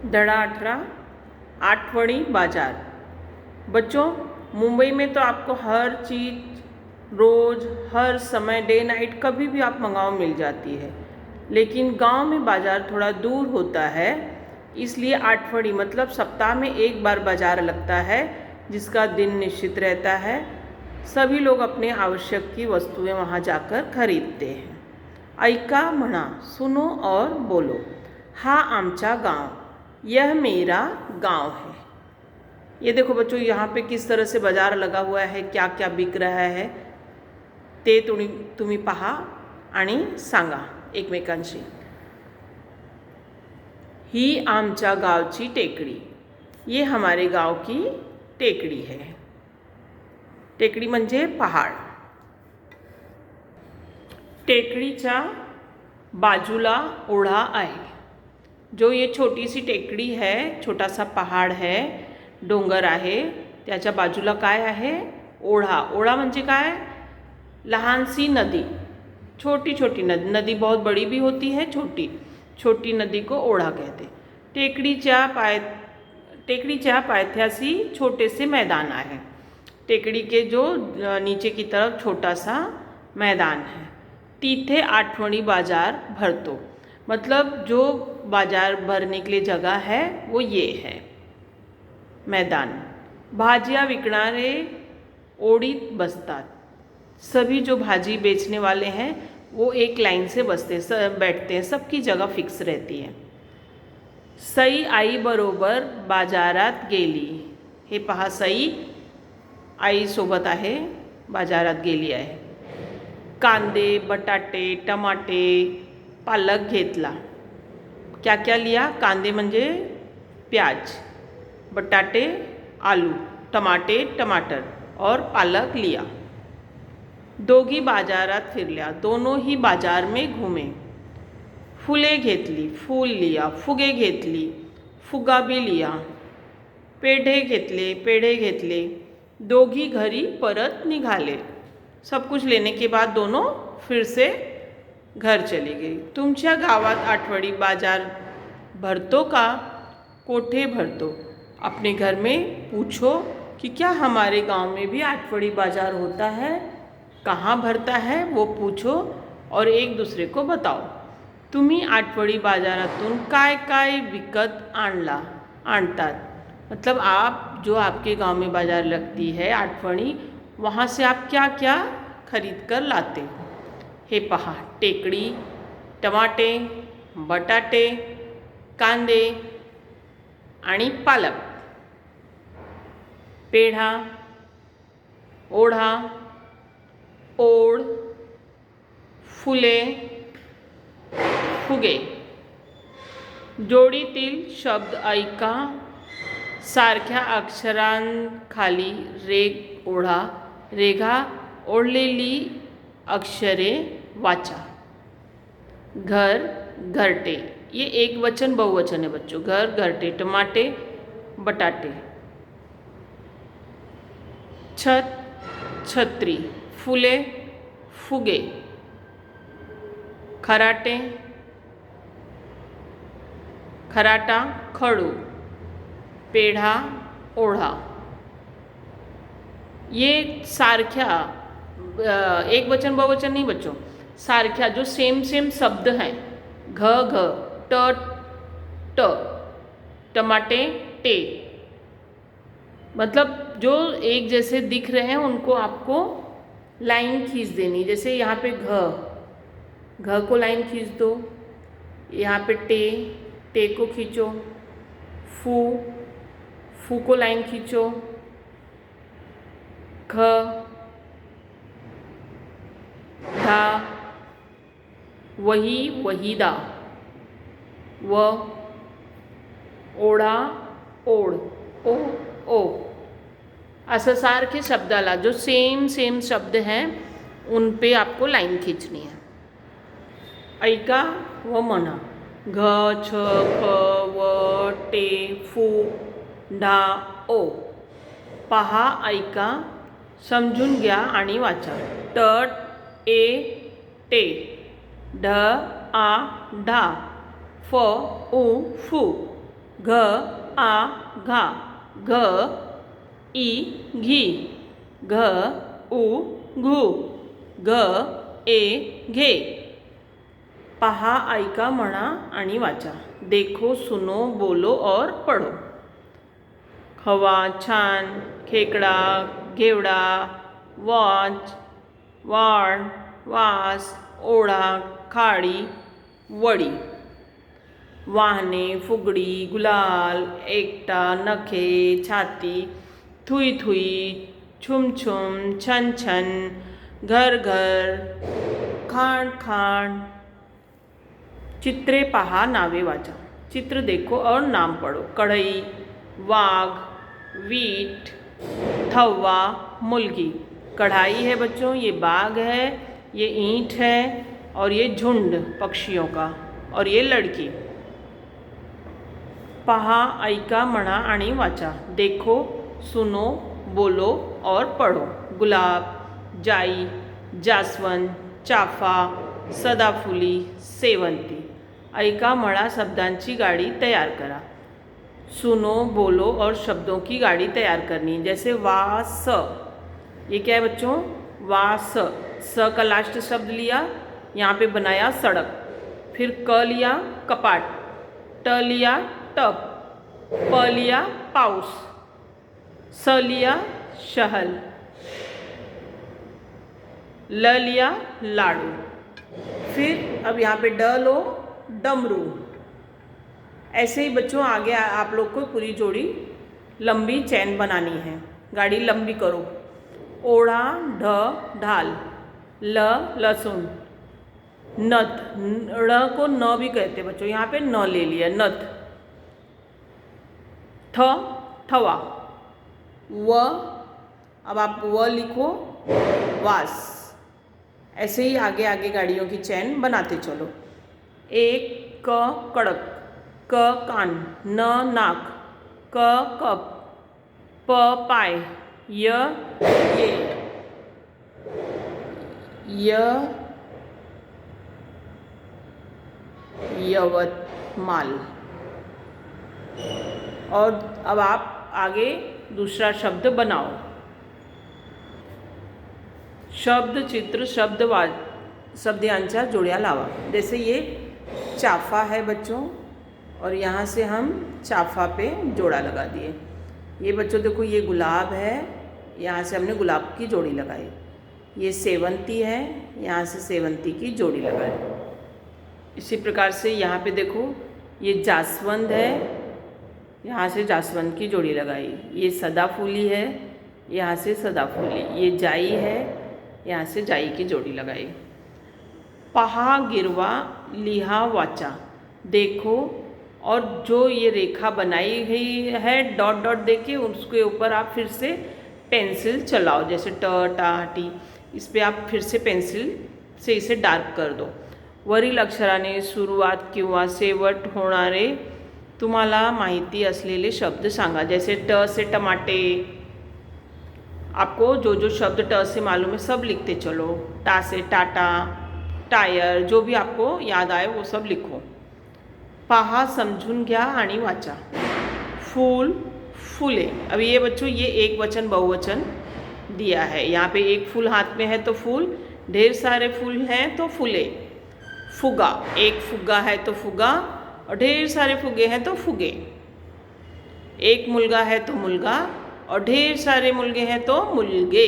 धड़ा 18 आठवड़ी बाजार। बच्चों, मुंबई में तो आपको हर चीज़ रोज़ हर समय डे नाइट कभी भी आप मंगाओ मिल जाती है, लेकिन गांव में बाज़ार थोड़ा दूर होता है, इसलिए आठवड़ी मतलब सप्ताह में एक बार बाज़ार लगता है जिसका दिन निश्चित रहता है। सभी लोग अपने आवश्यक की वस्तुएं वहां जाकर खरीदते हैं। ऐका म्हणा, सुनो और बोलो। हा आमचा गांव, यह मेरा गांव है। ये देखो बच्चों, यहाँ पे किस तरह से बाजार लगा हुआ है, क्या क्या बिक रहा है ते तुम्ही पहा आणि सांगा एकमेकांशी। ही आमच्या गावची टेकडी, ये हमारे गांव की टेकडी है। टेकडी म्हणजे पहाड़। टेकडीच्या बाजूला ओढा आहे। जो ये छोटी सी टेकडी है, छोटा सा पहाड़ है, डोंगर आहे, त्याच्या बाजूला काय आहे? ओढा। ओढा म्हणजे काय? लहानसी नदी, छोटी छोटी नदी। नदी बहुत बड़ी भी होती है, छोटी छोटी नदी को ओढा कहते। टेकडीच्या पायथ्याशी छोटे से मैदान आहे। टेकड़ी के जो नीचे की तरफ छोटा सा मैदान है, तिथे आठवणी बाजार भरतो। मतलब जो बाजार भरने के लिए जगह है वो ये है मैदान। भाजियाँ विकणारे ओढीत बसतात। सभी जो भाजी बेचने वाले हैं वो एक लाइन से बैठते हैं, सबकी जगह फिक्स रहती है। सई आई बरोबर बाजारात गेली। हे पहा, सई आई सोबत आहे, बाजारात गेली आहे। कांदे, बटाटे, टमाटे, पालक घेतला। क्या क्या लिया? कांदे म्हणजे प्याज, बटाटे आलू, टमाटे टमाटर और पालक लिया। दोघी बाजारात फिरल्या, दोनों ही बाजार में घूमे। फुले घेतली, फूल लिया। फुगे घेतली, फुगा भी लिया। पेढे घेतले, पेढे घेतले। दोघी घरी परत निघाले। सब कुछ लेने के बाद दोनों फिर से घर चली गई। तुमच्या गावात आठवडी बाजार भरतो का? कोठे भरतो? अपने घर में पूछो कि क्या हमारे गांव में भी आठवडी बाजार होता है, कहाँ भरता है वो पूछो और एक दूसरे को बताओ। तुम्ही आठवडी बाजारातून काय काय विकत आणतात? मतलब आप जो आपके गांव में बाजार लगती है आठवणी, वहाँ से आप क्या क्या खरीद कर लाते हो? हे पहा, टेकडी, टमाटे, बटाटे, कांदे आणि पालक, पेढा, ओढा, ओढ, फुले, फुगे। जोडीतील शब्द ऐका, सारख्या अक्षरांखाली रेघ ओढा, रेघा ओढलेली अक्षरे वाचा। घर, घरटे, ये एक वचन बहुवचन है बच्चों। घर, घरटे, टमाटे, बटाटे। छत, छत्री, फुले, फुगे, खराटे, खराटा, खड़ू, पेढ़ा, ओढ़ा। ये सारख्या, एक वचन बहुवचन नहीं बच्चों, सारख्या जो सेम शब्द हैं। घ घ, ट ट, टमाटे टे, मतलब जो एक जैसे दिख रहे हैं उनको आपको लाइन खींच देनी। जैसे यहाँ पे घ को लाइन खींच दो, यहाँ पे टे को खींचो, फू को लाइन खींचो, ख, धा, वही, वहीदा, व, ओढा, ओढ, ओ। असं सारखे शब्दाला जो सेम शब्द हैं उन पे आपको लाइन खींचनी है। ऐका व म्हणा। घ, छ, ख, व, टे, फू, ढा, ओ। पहा, ऐका, समजून घ्या आणि वाचा। ट, टे, ढ, आ, ढा, फ, उ, फू, घ आ घा, घ ई घी, घ उ घू, घ ए घे. पहा, ऐका, म्हणा आणि वाचा. देखो, सुनो, बोलो और पढ़ो. खवा, छान, खेकडा, घेवडा, वॉच, वाळ, वास, ओढा, खाडी, वडी. वाहने, फुगडी, गुलाल, एकटा, नखे, छाती, थुई थुई, छुम छुम, छन छन, घर घर, खाण खाण. चित्रे पहा, नावे वाचा. चित्र देखो और नाम पढ़ो. कढ़ई, वाघ, वीट, थवा, मुलगी. कढ़ाई है बच्चों, ये बाघ है, ये ईंट है और ये झुंड पक्षियों का, और ये लड़की. पहा, ऐका, म्हणा आणि वाचा. देखो, सुनो, बोलो और पढ़ो. गुलाब, जाई, जास्वंद, चाफा, सदाफुली, सेवंती. ऐका, म्हणा शब्दांची गाड़ी तैयार करा. सुनो, बोलो और शब्दों की गाड़ी तैयार करनी. जैसे वा स, ये क्या है बच्चों? वा स. स का लास्ट शब्द लिया, यहाँ पे बनाया सड़क. फिर क लिया कपाट, ट लिया टप, प लिया पाऊस, स लिया शहल, ल लिया लाडू. फिर अब यहाँ पे ड लो डमरू. ऐसे ही बच्चों आगे आप लोग को पूरी जोड़ी लंबी चैन बनानी है. गाड़ी लंबी करो. ओढ़ा, ढ ढाल, ल लहसुन, नथ, ड़ को न भी कहते बच्चों, यहाँ पे न ले लिया नथ. थ थवा, व, अब आप व लिखो वास. ऐसे ही आगे आगे गाड़ियों की चैन बनाते चलो. एक क कड़क, क कान, न नाक, क कप, प पाय, य ये, य यवतमाल. और अब आप आगे दूसरा शब्द बनाओ. शब्द, चित्र, शब्दांच्या जोड्या लावा. जैसे ये चाफा है बच्चों, और यहाँ से हम चाफा पे जोड़ा लगा दिए. ये बच्चों देखो, ये गुलाब है, यहाँ से हमने गुलाब की जोड़ी लगाई. ये सेवंती है, यहाँ से सेवंती की जोड़ी लगाई. इसी प्रकार से यहाँ पे देखो, ये जास्वंद है, यहाँ से जास्वंद की जोड़ी लगाई. ये सदाफूली है, यहाँ से सदाफूली. ये जाई है, यहाँ से जाई की जोड़ी लगाई. पहा, गिरवा, लिहा, वाचा. देखो, और जो ये रेखा बनाई गई है डॉट डॉट देके, उसके ऊपर आप फिर से पेंसिल चलाओ. जैसे ट टा टी, इस पर आप फिर से पेंसिल से इसे डार्क कर दो. वरील अक्षराने सुरुवात किंवा शेवट होणारे तुम्हाला माहिती असलेले शब्द सांगा. जैसे ट से टमाटे. आपको जो जो शब्द ट से मालूम है सब लिखते चलो. टा से टाटा, टायर, जो भी आपको याद आए वो सब लिखो. पहा, समझून घ्या आणि वाचा. फूल, फूले. अब ये बच्चों, ये एक वचन बहुवचन दिया है. यहाँ पे एक फूल हाथ में है तो फूल, ढेर सारे फूल हैं तो फूले. फुगा, एक फुग्गा है तो फुगा, और ढेर सारे फुगे हैं तो फुगे. एक मुलगा है तो मुलगा, और ढेर सारे मुलगे हैं तो मुलगे.